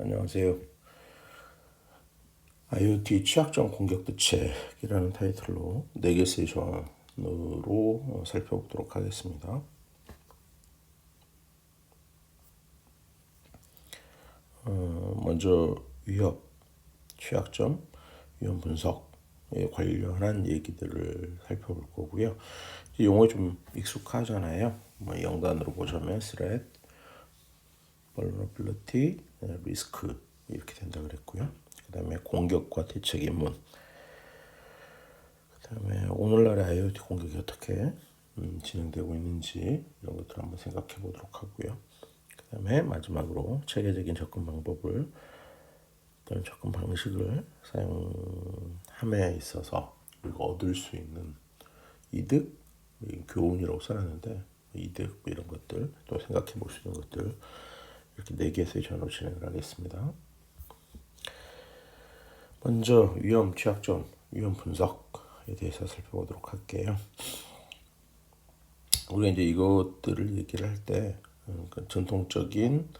안녕하세요. IoT 취약점 공격 대책이라는 타이틀로 4개 세션으로 살펴보도록 하겠습니다. 먼저 위협, 취약점, 위험 분석에 관련한 얘기들을 살펴볼 거고요. 용어 좀 익숙하잖아요. 영단으로 보자면 threat, vulnerability, risk 이렇게 된다 그랬고요. 그 다음에 공격과 대책 입문. 그 다음에 오늘날의 IoT 공격이 어떻게 진행되고 있는지 이런 것들을 한번 생각해 보도록 하고요. 그 다음에 마지막으로 체계적인 접근 방법을 또는 접근 방식을 사용함에 있어서 우리가 얻을 수 있는 이득, 교훈이라고 써놨는데 이득 이런 것들 또 생각해 볼 수 있는 것들 이렇게 4개 세션으로 진행을 하겠습니다. 먼저 위험, 취약점, 위험 분석에 대해서 살펴보도록 할게요. 우리가 이제 이것들을 얘기를 할 때 전통적인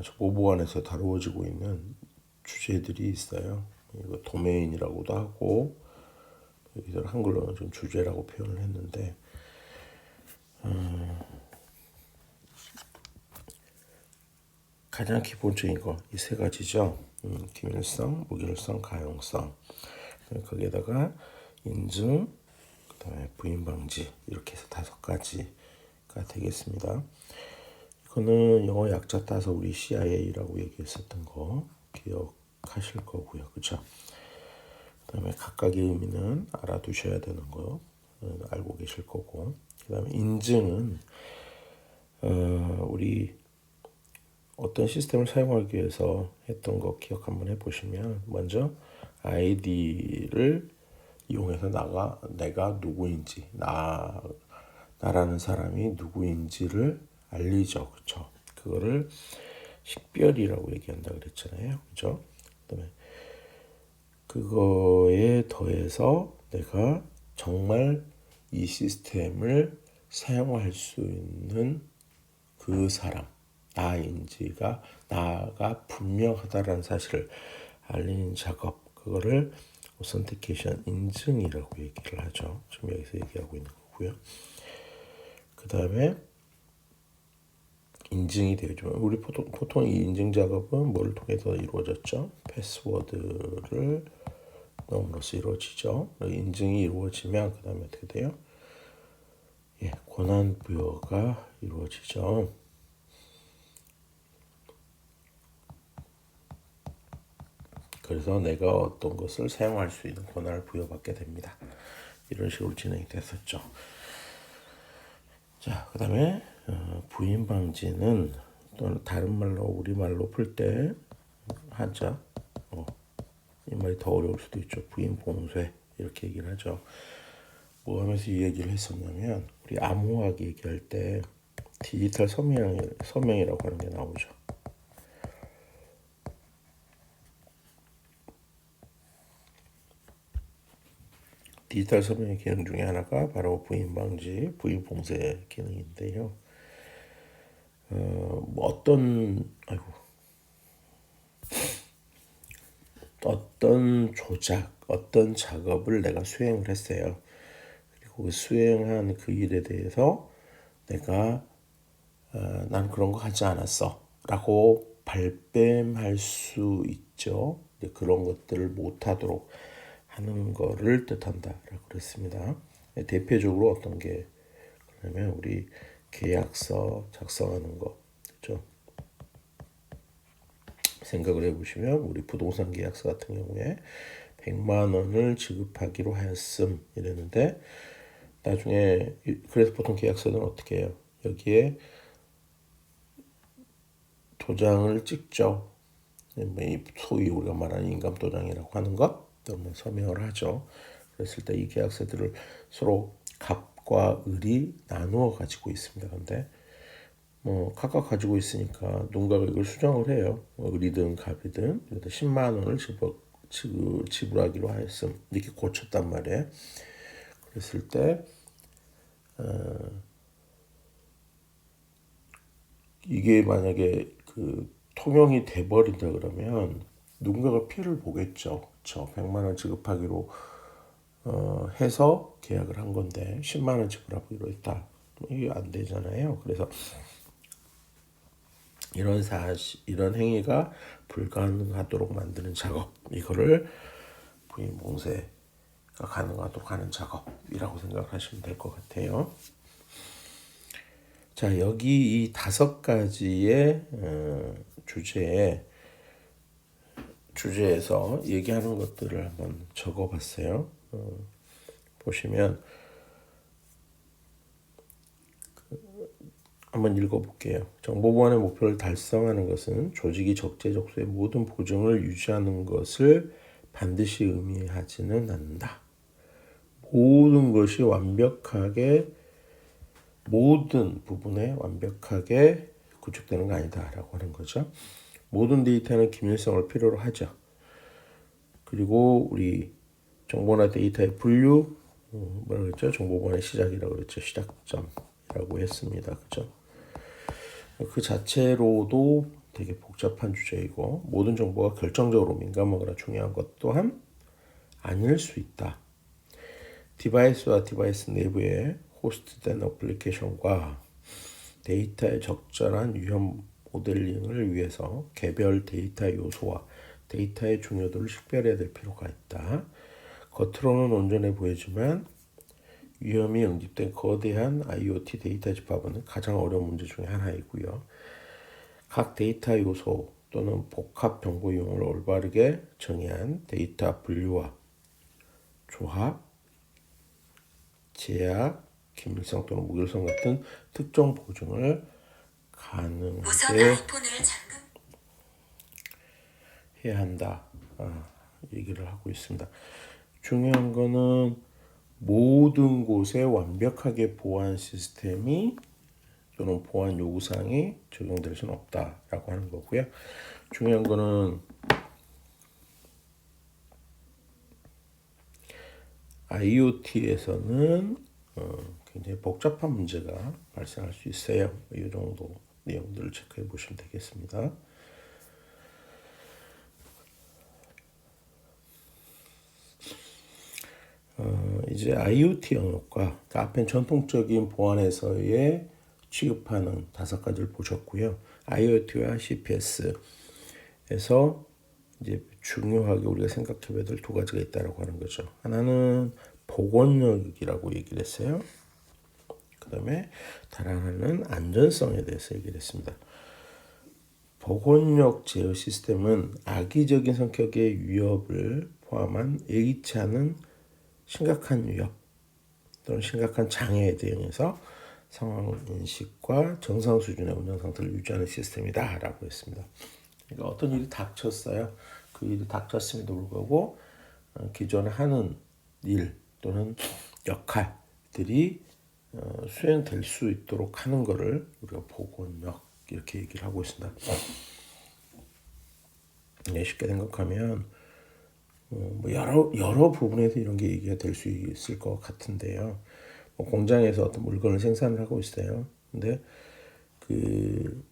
정보보안에서 다루어지고 있는 주제들이 있어요. 이거 도메인이라고도 하고 여기서 한글로는 좀 주제라고 표현을 했는데 가장 기본적인 거 이 세 가지죠. 기밀성, 무결성, 가용성. 거기에다가 인증, 그다음에 부인 방지 이렇게 해서 5가지가 되겠습니다. 이거는 영어 약자 따서 우리 CIA라고 얘기했었던 거 기억하실 거고요, 그렇죠? 그다음에 각각의 의미는 알아두셔야 되는 거 알고 계실 거고, 그다음에 인증은 우리 어떤 시스템을 사용하기 위해서 했던 거 기억 한번 해보시면 먼저 아이디를 이용해서 내가 누구인지 나라는 사람이 누구인지를 알리죠, 그렇죠? 그거를 식별이라고 얘기한다 그랬잖아요, 그렇죠? 그다음에 그거에 더해서 내가 정말 이 시스템을 사용할 수 있는 그 사람 나가 분명하다라는 사실을 알리는 작업, 그거를 오선티케이션 인증이라고 얘기를 하죠. 지금 여기서 얘기하고 있는 거고요. 그 다음에 인증이 되죠. 우리 보통 이 인증 작업은 뭐를 통해서 이루어졌죠? 패스워드를 넣음으로써 이루어지죠. 인증이 이루어지면 그 다음에 어떻게 돼요? 권한 부여가 이루어지죠. 그래서 내가 어떤 것을 사용할 수 있는 권한을 부여받게 됩니다. 이런 식으로 진행이 됐었죠. 자, 그 다음에 부인 방지는 또는 다른 말로 우리말로 풀 때 한자 이 말이 더 어려울 수도 있죠. 부인 봉쇄 이렇게 얘기를 하죠. 뭐 하면서 이 얘기를 했었냐면 우리 암호화기 얘기할 때 디지털 서명이라고 하는 게 나오죠. 디지털 서명의 기능 중에 하나가 바로 부인 방지, 부인 봉쇄 기능인데요. 어떤 조작, 어떤 작업을 내가 수행을 했어요. 그리고 수행한 그 일에 대해서 내가 난 그런 거 하지 않았어 라고 발뺌할 수 있죠. 그런 것들을 못하도록 하는 거를 뜻한다라고 그랬습니다. 대표적으로 어떤 게 그러면 우리 계약서 작성하는 거, 그렇죠? 생각을 해보시면 우리 부동산 계약서 같은 경우에 100만 원을 지급하기로 하였음 이랬는데 나중에 그래서 보통 계약서는 어떻게 해요? 여기에 도장을 찍죠. 소위 우리가 말하는 인감도장이라고 하는 것, 또는 서명을 하죠. 그랬을 때 이 계약서들을 서로 갑과 을이 나누어 가지고 있습니다. 그런데 각각 가지고 있으니까 누군가가 이걸 수정을 해요. 을이든 갑이든 10만 원을 지불하기로 하였음 이렇게 고쳤단 말이에요. 그랬을 때 이게 만약에 그 통용이 돼버린다 그러면 누군가가 피해를 보겠죠. 그렇죠? 100만 원 지급하기로 해서 계약을 한 건데 10만 원 지불하기로 했다. 이게 안 되잖아요. 그래서 이런 행위가 불가능하도록 만드는 작업, 이거를 부인 봉쇄가 가능하도록 하는 작업이라고 생각하시면 될 것 같아요. 자, 여기 이 5가지의 주제에서 얘기하는 것들을 한번 적어봤어요. 보시면 한번 읽어볼게요. 정보보안의 목표를 달성하는 것은 조직이 적재적소의 모든 보증을 유지하는 것을 반드시 의미하지는 않는다. 모든 것이 모든 부분에 완벽하게 구축되는 거 아니다라고 하는 거죠. 모든 데이터는 기밀성을 필요로 하죠. 그리고 우리 정보나 데이터의 분류, 뭐라고 그랬죠? 정보보안의 시작이라고 그랬죠. 시작점이라고 했습니다. 그죠? 그 자체로도 되게 복잡한 주제이고 모든 정보가 결정적으로 민감하거나 중요한 것 또한 아닐 수 있다. 디바이스와 디바이스 내부의 호스트된 어플리케이션과 데이터의 적절한 위험 모델링을 위해서 개별 데이터 요소와 데이터의 중요도를 식별해야 될 필요가 있다. 겉으로는 온전해 보이지만 위험이 응집된 거대한 IoT 데이터 집합은 가장 어려운 문제 중에 하나이고요. 각 데이터 요소 또는 복합 정보 이용을 올바르게 정의한 데이터 분류와 조합, 제약, 기밀성 또는 무결성 같은 특정 보증을 가능하게 해야 한다. 얘기를 하고 있습니다. 중요한 거는 모든 곳에 완벽하게 보안 시스템이 또는 보안 요구사항이 적용될 수는 없다라고 하는 거고요. 중요한 거는 IoT에서는 굉장히 복잡한 문제가 발생할 수 있어요. 이 정도 내용들을 체크해 보시면 되겠습니다. 이제 IoT 영역과 앞엔 전통적인 보안에서의 취급하는 5가지를 보셨고요. IoT와 CPS에서 이제 중요하게 우리가 생각해봐야 될 2가지가 있다라고 하는 거죠. 하나는 보건력이라고 얘기를 했어요. 그 다음에 다른 하나는 안전성에 대해서 얘기를 했습니다. 보건력 제어 시스템은 악의적인 성격의 위협을 포함한 예기치 않은 심각한 위협 또는 심각한 장애에 대응해서 상황 인식과 정상 수준의 운영 상태를 유지하는 시스템이다라고 했습니다. 그러니까 어떤 일이 닥쳤어요. 그 일이 닥쳤음에도 불구하고 기존에 하는 일 또는 역할들이 수행될 수 있도록 하는 것을 우리가 보건력 이렇게 얘기를 하고 있습니다. 쉽게 생각하면 뭐 여러 부분에서 이런 게 얘기가 될 수 있을 것 같은데요. 뭐 공장에서 어떤 물건을 생산을 하고 있어요. 근데 그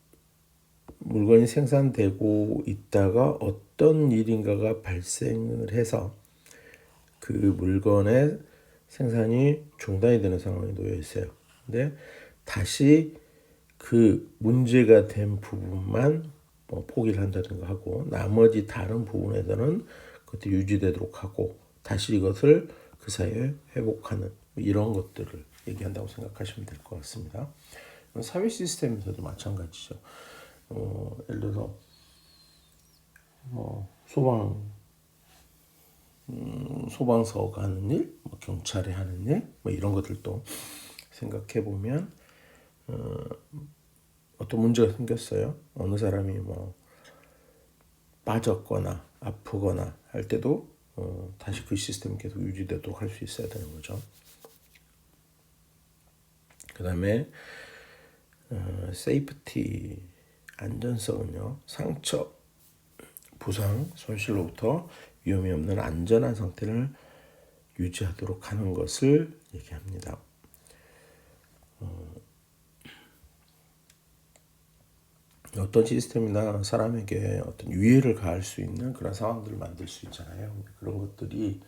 물건이 생산되고 있다가 어떤 일인가가 발생을 해서 그 물건의 생산이 중단이 되는 상황에 놓여 있어요. 근데 다시 그 문제가 된 부분만 포기를 한다든가 하고 나머지 다른 부분에서는 그것도 유지되도록 하고 다시 이것을 그 사이에 회복하는 이런 것들을 얘기한다고 생각하시면 될 것 같습니다. 사회 시스템에서도 마찬가지죠. 예를 들어서 소방서가 하는 일, 경찰이 하는 일, 이런 것들도 생각해 보면 어떤 문제가 생겼어요. 어느 사람이 빠졌거나 아프거나 할 때도 다시 그 시스템이 계속 유지되도록 할 수 있어야 되는 거죠. 그 다음에 세이프티, 안전성은요. 상처, 부상, 손실로부터 위험이 없는 안전한 상태를 유지하도록 하는 것을 얘기합니다. 어떤 시스템이나 사람에게 어떤 유해를 가할 수 있는 그런 상황들을 만들 수 있잖아요. 그런 것들이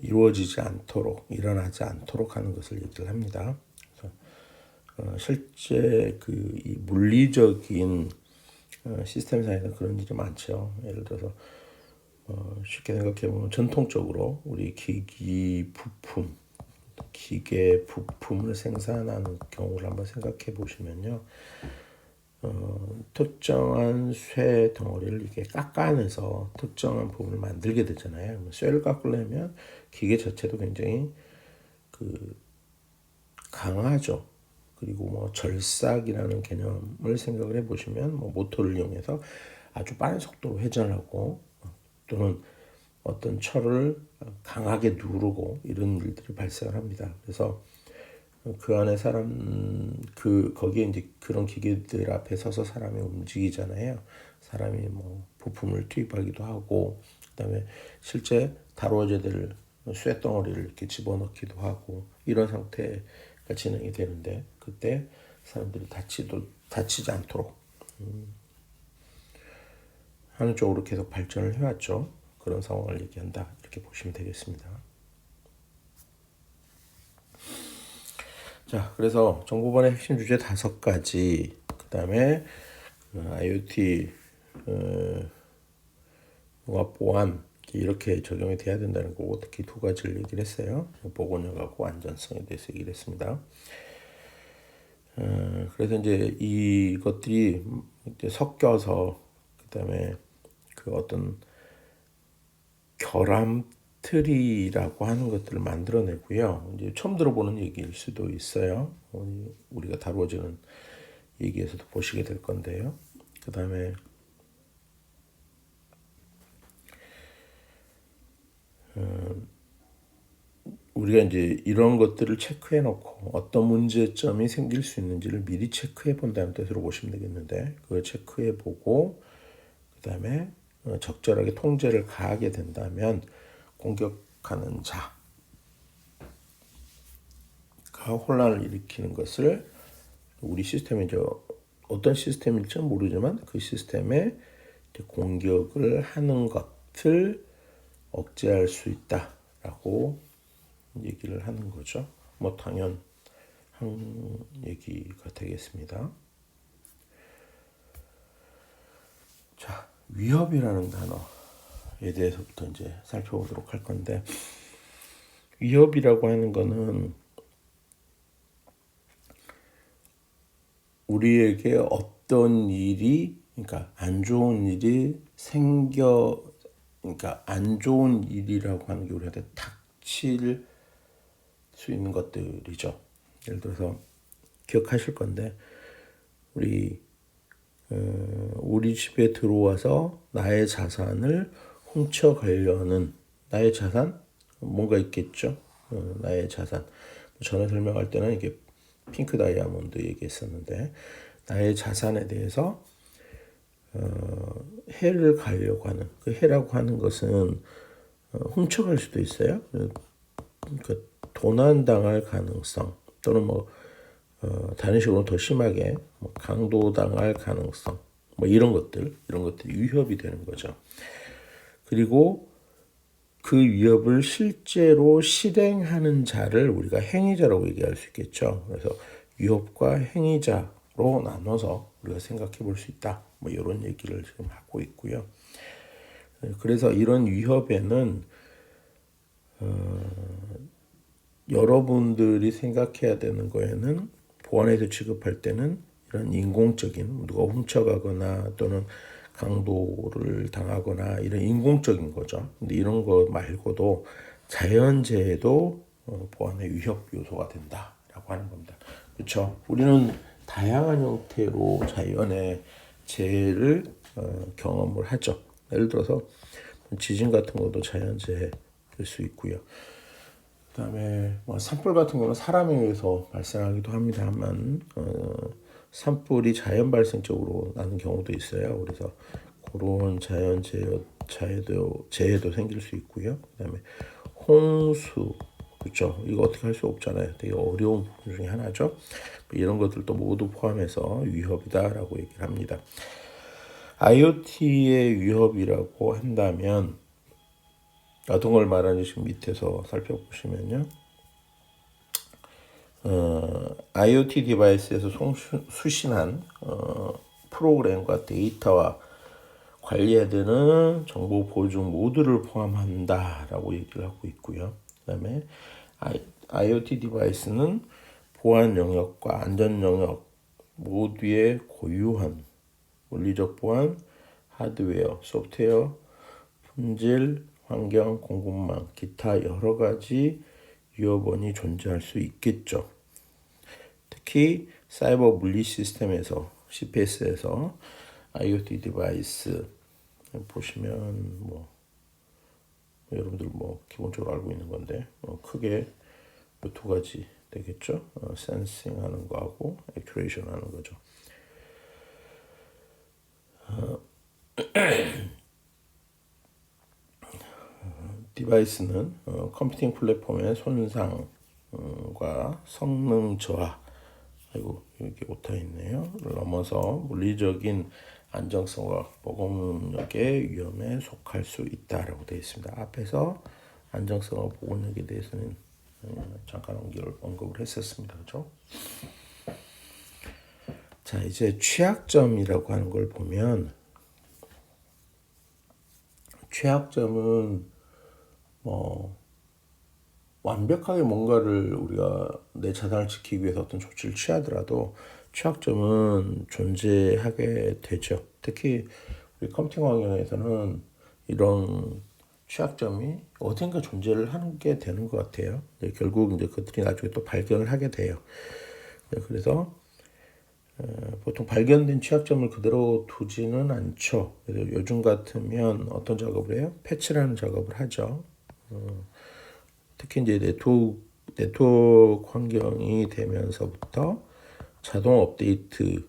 이루어지지 않도록, 일어나지 않도록 하는 것을 얘기를 합니다. 그래서 실제 이 물리적인 시스템상에는 그런 일이 많죠. 예를 들어서 쉽게 생각해 보면 전통적으로 우리 기기 부품, 기계 부품을 생산하는 경우를 한번 생각해 보시면요. 특정한 쇠 덩어리를 이렇게 깎아내서 특정한 부분을 만들게 되잖아요. 쇠를 깎으려면 기계 자체도 굉장히 강하죠. 그리고 뭐 절삭이라는 개념을 생각을 해보시면 뭐 모터를 이용해서 아주 빠른 속도로 회전하고 또는 어떤 철을 강하게 누르고 이런 일들이 발생을 합니다. 그래서 그 안에 거기에 이제 그런 기계들 앞에 서서 사람이 움직이잖아요. 사람이 뭐 부품을 투입하기도 하고, 그다음에 실제 다루어져야 될 쇳덩어리를 이렇게 집어넣기도 하고 이런 상태가 진행이 되는데 그때 사람들이 다치지 않도록 하는 쪽으로 계속 발전을 해왔죠. 그런 상황을 얘기한다 이렇게 보시면 되겠습니다. 자, 그래서 정보반의 핵심 주제 5가지, 그 다음에 IoT 융합 보안 이렇게 적용이 돼야 된다는 거고 특히 2가지를 얘기를 했어요. 보건력하고 안전성에 대해서 얘기를 했습니다. 그래서 이제 이것들이 이제 섞여서 그다음에 그 어떤 결함트리라고 하는 것들을 만들어내고요. 이제 처음 들어보는 얘기일 수도 있어요. 우리가 다루어지는 얘기에서도 보시게 될 건데요. 그다음에 우리가 이제 이런 것들을 체크해 놓고 어떤 문제점이 생길 수 있는지를 미리 체크해 본다는 뜻으로 보시면 되겠는데 그걸 체크해 보고 그다음에 적절하게 통제를 가하게 된다면 공격하는 자가 혼란을 일으키는 것을 우리 시스템이 어떤 시스템일지 모르지만 그 시스템에 공격을 하는 것을 억제할 수 있다라고 얘기를 하는 거죠. 뭐 당연한 얘기가 되겠습니다. 자, 위협이라는 단어에 대해서부터 이제 살펴보도록 할 건데 위협이라고 하는 거는 우리에게 어떤 일이 그러니까 안 좋은 일이 그러니까 안 좋은 일이라고 하는 게 우리한테 닥칠 수 있는 것들이죠. 예를 들어서 기억하실 건데 우리 집에 들어와서 나의 자산을 훔쳐가려는 나의 자산 뭔가 있겠죠. 나의 자산 전에 설명할 때는 이게 핑크 다이아몬드 얘기했었는데 나의 자산에 대해서 해를 가려고 하는 그 해라고 하는 것은 훔쳐갈 수도 있어요. 그러니까 도난당할 가능성 또는 다른 식으로 더 심하게 강도당할 가능성 이런 것들이 위협이 되는 거죠. 그리고 그 위협을 실제로 실행하는 자를 우리가 행위자라고 얘기할 수 있겠죠. 그래서 위협과 행위자로 나눠서 우리가 생각해 볼 수 있다. 이런 얘기를 지금 하고 있고요. 그래서 이런 위협에는 여러분들이 생각해야 되는 거에는 보안에서 취급할 때는 이런 인공적인 누가 훔쳐가거나 또는 강도를 당하거나 이런 인공적인 거죠. 근데 이런 거 말고도 자연재해도 보안의 위협 요소가 된다라고 하는 겁니다. 그렇죠? 우리는 다양한 형태로 자연의 재해를 경험을 하죠. 예를 들어서 지진 같은 것도 자연재해 될 수 있고요. 그다음에 산불 같은 경우는 사람에 의해서 발생하기도 합니다만 산불이 자연 발생적으로 나는 경우도 있어요. 그래서 그런 재해도 생길 수 있고요. 그다음에 홍수 그렇죠? 이거 어떻게 할 수 없잖아요. 되게 어려운 부분 중에 하나죠. 뭐 이런 것들도 모두 포함해서 위협이다라고 얘기를 합니다. IoT의 위협이라고 한다면 어떤 걸 말하는지 지금 밑에서 살펴보시면요. IoT 디바이스에서 수신한 프로그램과 데이터와 관리해야 되는 정보 보증 모두를 포함한다라고 얘기를 하고 있고요. 그다음에 IoT 디바이스는 보안 영역과 안전 영역 모두의 고유한 물리적 보안, 하드웨어, 소프트웨어, 품질, 환경, 공급망, 기타 여러 가지 위협원이 존재할 수 있겠죠. 특히 사이버 물리 시스템에서 CPS에서 IoT 디바이스 보시면 뭐 여러분들 뭐 기본적으로 알고 있는 건데 크게 두 가지 되겠죠. 센싱 하는 거하고 액츄에이션 하는 거죠. 디바이스는 컴퓨팅 플랫폼의 손상과 성능 저하, 아이고 이렇게 오타 있네요. 넘어서 물리적인 안정성과 보건력의 위험에 속할 수 있다라고 되어 있습니다. 앞에서 안정성과 보건력에 대해서는 잠깐 언급을 했었습니다. 그렇죠? 자, 이제 취약점이라고 하는 걸 보면 취약점은 뭐 완벽하게 뭔가를 우리가 내 자산을 지키기 위해서 어떤 조치를 취하더라도 취약점은 존재하게 되죠. 특히 우리 컴퓨팅 환경에서는 이런 취약점이 어딘가 존재를 하는 게 되는 것 같아요. 결국 이제 그들이 나중에 또 발견을 하게 돼요. 그래서 보통 발견된 취약점을 그대로 두지는 않죠. 그래서 요즘 같으면 어떤 작업을 해요? 패치라는 작업을 하죠. 특히 이제 네트워크 환경이 되면서부터 자동 업데이트가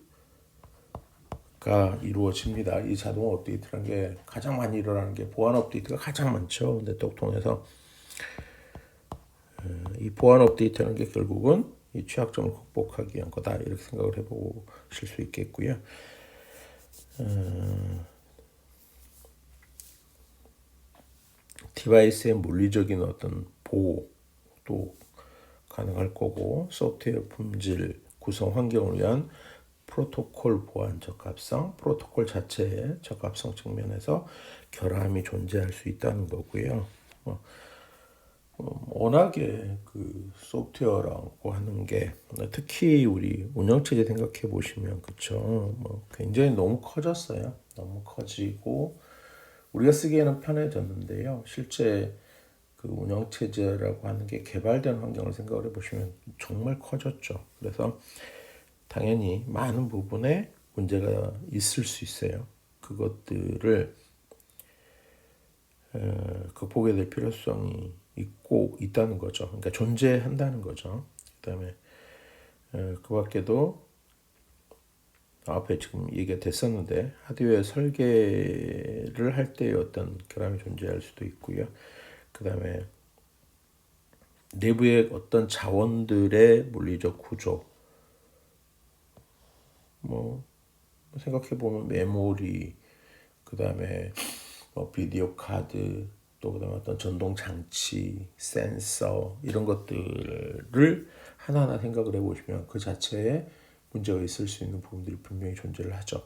이루어집니다. 이 자동 업데이트라는 게 가장 많이 일어나는 게 보안 업데이트가 가장 많죠. 네트워크 통해서 이 보안 업데이트라는 게 결국은 이 취약점을 극복하기 위한 거다 이렇게 생각을 해보실 수 있겠고요. 디바이스의 물리적인 어떤 보호도 가능할 거고 소프트웨어 품질, 구성 환경을 위한 프로토콜 보안 적합성, 프로토콜 자체의 적합성 측면에서 결함이 존재할 수 있다는 거고요. 워낙에 그 소프트웨어라고 하는 게 특히 우리 운영체제 생각해 보시면 그쵸. 뭐 굉장히 너무 커졌어요. 너무 커지고 우리가 쓰기에는 편해졌는데요. 실제 그 운영체제라고 하는 게 개발된 환경을 생각을 해보시면 정말 커졌죠. 그래서 당연히 많은 부분에 문제가 있을 수 있어요. 그것들을 극복해야 될 필요성이 있다는 거죠. 그러니까 존재한다는 거죠. 그다음에 그 밖에도 앞에 지금 얘기가 됐었는데 하드웨어 설계를 할 때의 어떤 결함이 존재할 수도 있고요. 그다음에 내부의 어떤 자원들의 물리적 구조, 뭐 생각해 보면 메모리, 그다음에 뭐 비디오 카드, 또 그다음에 어떤 전동 장치, 센서 이런 것들을 하나하나 생각을 해보시면 그 자체에 문제가 있을 수 있는 부분들이 분명히 존재를 하죠.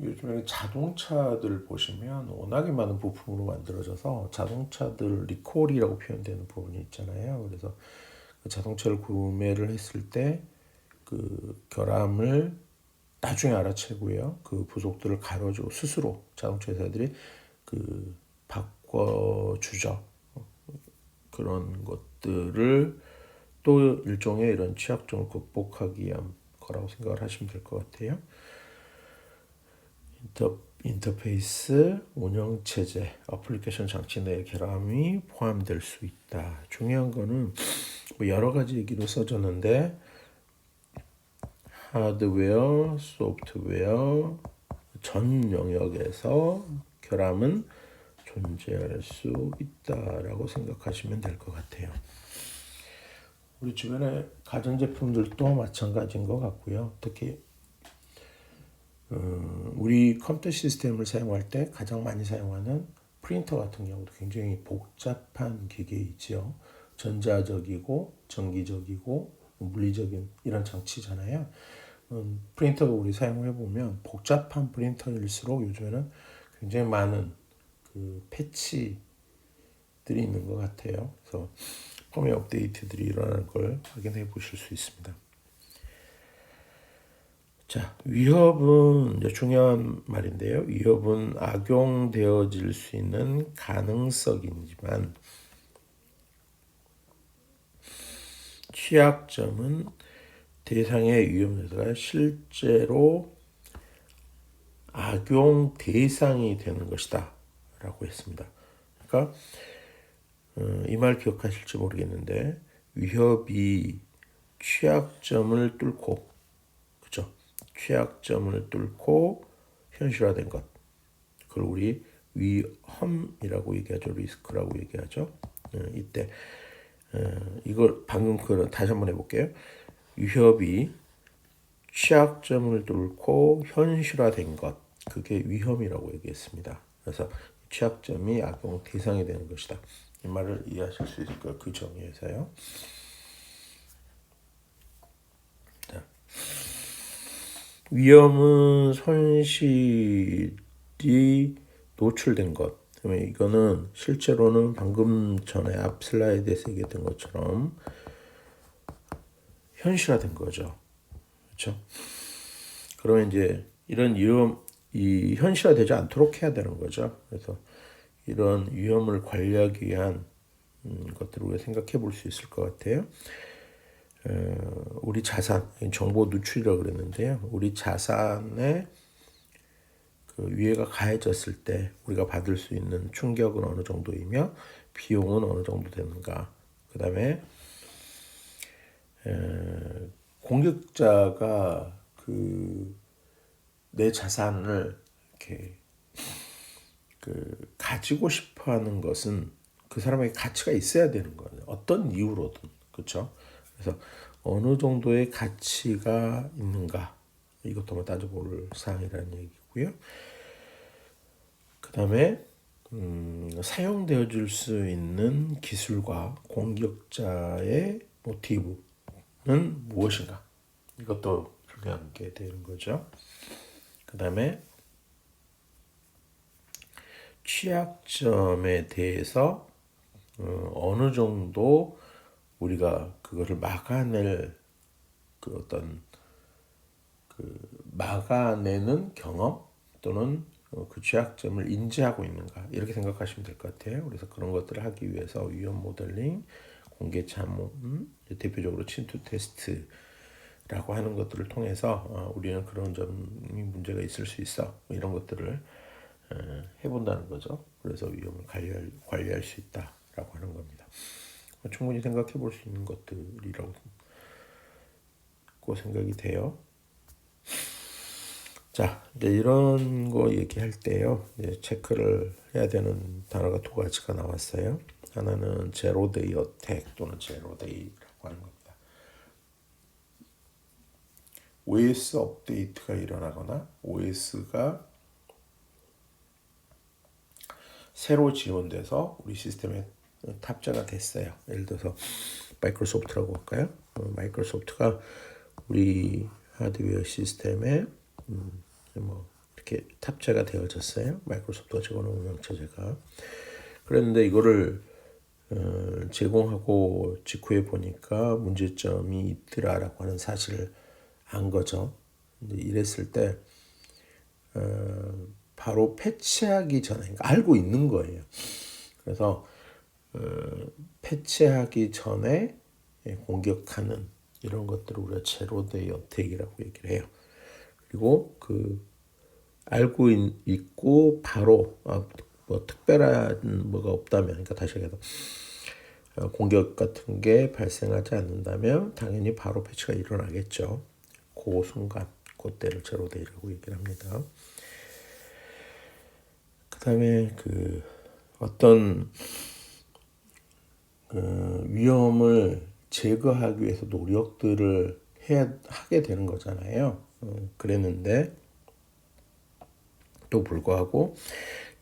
요즘에 자동차들 보시면 워낙에 많은 부품으로 만들어져서 자동차들 리콜이라고 표현되는 부분이 있잖아요. 그래서 그 자동차를 구매를 했을 때 그 결함을 나중에 알아채고요. 그 부속들을 갈아주고 스스로 자동차 회사들이 그 바꿔주죠. 그런 것들을 또 일종의 이런 취약점을 극복하기 위한 거라고 생각을 하시면 될 것 같아요. 인터페이스, 운영체제, 어플리케이션 장치 내의 결함이 포함될 수 있다. 중요한 거는 뭐 여러 가지 얘기로 써졌는데 하드웨어, 소프트웨어 전 영역에서 결함은 존재할 수 있다라고 생각하시면 될 것 같아요. 우리 주변의 가전제품들도 마찬가지인 것 같고요. 특히 우리 컴퓨터 시스템을 사용할 때 가장 많이 사용하는 프린터 같은 경우도 굉장히 복잡한 기계이지요. 전자적이고 전기적이고 물리적인 이런 장치잖아요. 프린터가 우리 사용해 보면 복잡한 프린터일수록 요즘에는 굉장히 많은 그 패치들이 있는 것 같아요. 그래서 펌웨어 업데이트들이 일어나는 걸 확인해 보실 수 있습니다. 자, 위협은 이제 중요한 말인데요. 위협은 악용되어질 수 있는 가능성이지만 취약점은 대상의 위험에서 실제로 악용 대상이 되는 것이다 라고 했습니다. 그러니까 이 말 기억하실지 모르겠는데 위협이 취약점을 뚫고 그죠? 취약점을 뚫고 현실화된 것 그걸 우리 위험이라고 얘기하죠. 리스크라고 얘기하죠. 이때 이걸 방금 그 다시 한번 해볼게요. 위협이 취약점을 뚫고 현실화된 것 그게 위험이라고 얘기했습니다. 그래서 취약점이 악용 대상이 되는 것이다. 이 말을 이해하실 수 있을 거예요. 그 정의에서요. 자, 위험은 손실이 노출된 것. 그러면 이거는 실제로는 방금 전에 앞 슬라이드에서 얘기했던 것처럼 현실화된 거죠. 그렇죠? 그러면 이제 이런 위험이 현실화되지 않도록 해야 되는 거죠. 그래서 이런 위험을 관리하기 위한 것들을 우리가 생각해 볼 수 있을 것 같아요. 우리 자산, 정보 누출이라고 그랬는데요. 우리 자산에 그 위해가 가해졌을 때 우리가 받을 수 있는 충격은 어느 정도이며 비용은 어느 정도 되는가. 그 다음에 공격자가 그 내 자산을 이렇게 그 가지고 싶어하는 것은 그 사람에게 가치가 있어야 되는 거예요. 어떤 이유로든 그렇죠. 그래서 어느 정도의 가치가 있는가 이것도 한번 따져볼 사항이라는 얘기고요. 그 다음에 사용되어 줄 수 있는 기술과 공격자의 모티브는 무엇인가 이것도 중요한 게 되는 거죠. 그 다음에 취약점에 대해서 어느 정도 우리가 그거를 막아낼 그 어떤 그 막아내는 경험 또는 그 취약점을 인지하고 있는가 이렇게 생각하시면 될 것 같아요. 그래서 그런 것들을 하기 위해서 위험 모델링, 공개 참음, 대표적으로 침투 테스트라고 하는 것들을 통해서 우리는 그런 점이 문제가 있을 수 있어 이런 것들을 해본다는 거죠. 그래서 위험을 관리할 수 있다라고 하는 겁니다. 충분히 생각해 볼 수 있는 것들이라고 생각이 돼요. 자, 이제 이런 거 얘기할 때요. 이제 체크를 해야 되는 단어가 두 가지가 나왔어요. 하나는 제로 데이 어택 또는 제로 데이라고 하는 겁니다. OS 업데이트가 일어나거나 OS가 새로 지원돼서 우리 시스템에 탑재가 됐어요. 예를 들어서 마이크로소프트라고 할까요? 마이크로소프트가 우리 하드웨어 시스템에 뭐 이렇게 탑재가 되어졌어요. 마이크로소프트가 제공하는 운영체제가. 그런데 이거를 제공하고 직후에 보니까 문제점이 있더라라고 하는 사실을 안 거죠. 근데 이랬을 때 바로 패치하기 전에 그러니까 알고 있는 거예요. 그래서 패치하기 전에 공격하는 이런 것들을 우리가 제로데이 어택이라고 얘기를 해요. 그리고 그 알고 있고 바로 뭐 특별한 뭐가 없다면 그러니까 다시 얘기해서 공격 같은 게 발생하지 않는다면 당연히 바로 패치가 일어나겠죠. 그 순간 그때를 제로데이라고 얘기를 합니다. 그 다음에 그 어떤 위험을 제거하기 위해서 노력들을 하게 되는 거잖아요. 그랬는데 또 불구하고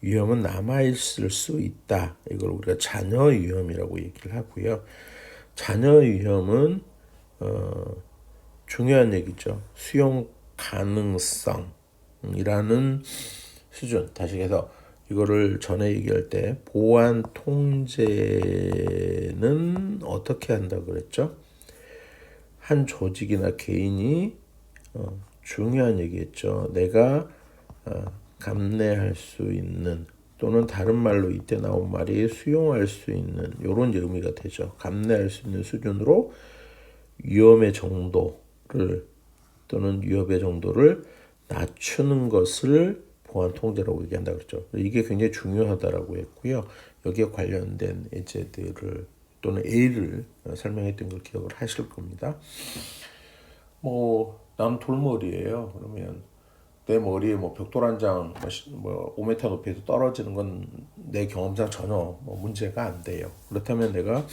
위험은 남아있을 수 있다. 이걸 우리가 잔여 위험이라고 얘기를 하고요. 잔여 위험은 중요한 얘기죠. 수용 가능성이라는 수준. 다시 해서 이거를 전에 얘기할 때 보안 통제는 어떻게 한다 그랬죠? 한 조직이나 개인이 중요한 얘기했죠. 내가 감내할 수 있는 또는 다른 말로 이때 나온 말이 수용할 수 있는 이런 의미가 되죠. 감내할 수 있는 수준으로 위험의 정도를 또는 위협의 정도를 낮추는 것을 보안 통제라고 얘기한다 그랬죠. 이게 굉장히 중요하다라고 했고요. 여기에 관련된 예제들을 또는 A를 설명했던 걸 기억을 하실 겁니다. 난 돌머리예요. 그러면 내 머리에 벽돌 한 장 5m 높이에서 떨어지는 건 내 경험상 전혀 문제가 안 돼요. 그렇다면 내가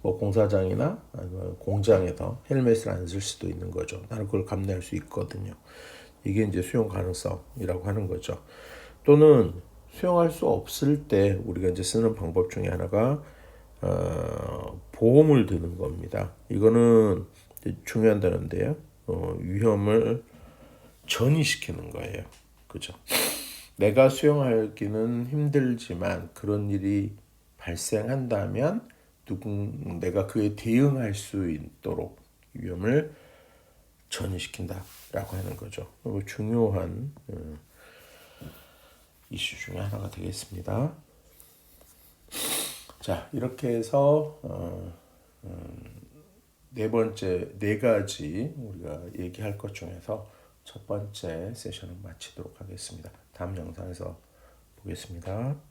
공사장이나 아니면 공장에서 헬멧을 안 쓸 수도 있는 거죠. 나는 그걸 감내할 수 있거든요. 이게 이제 수용 가능성이라고 하는 거죠. 또는 수용할 수 없을 때 우리가 이제 쓰는 방법 중에 하나가 보험을 드는 겁니다. 이거는 중요한다는데요. 위험을 전이시키는 거예요. 그죠? 내가 수용하기는 힘들지만 그런 일이 발생한다면 내가 그에 대응할 수 있도록 위험을 전이시킨다라고 하는 거죠. 중요한 이슈 중에 하나가 되겠습니다. 자, 이렇게 해서 네 가지 우리가 얘기할 것 중에서 첫 번째 세션을 마치도록 하겠습니다. 다음 영상에서 보겠습니다.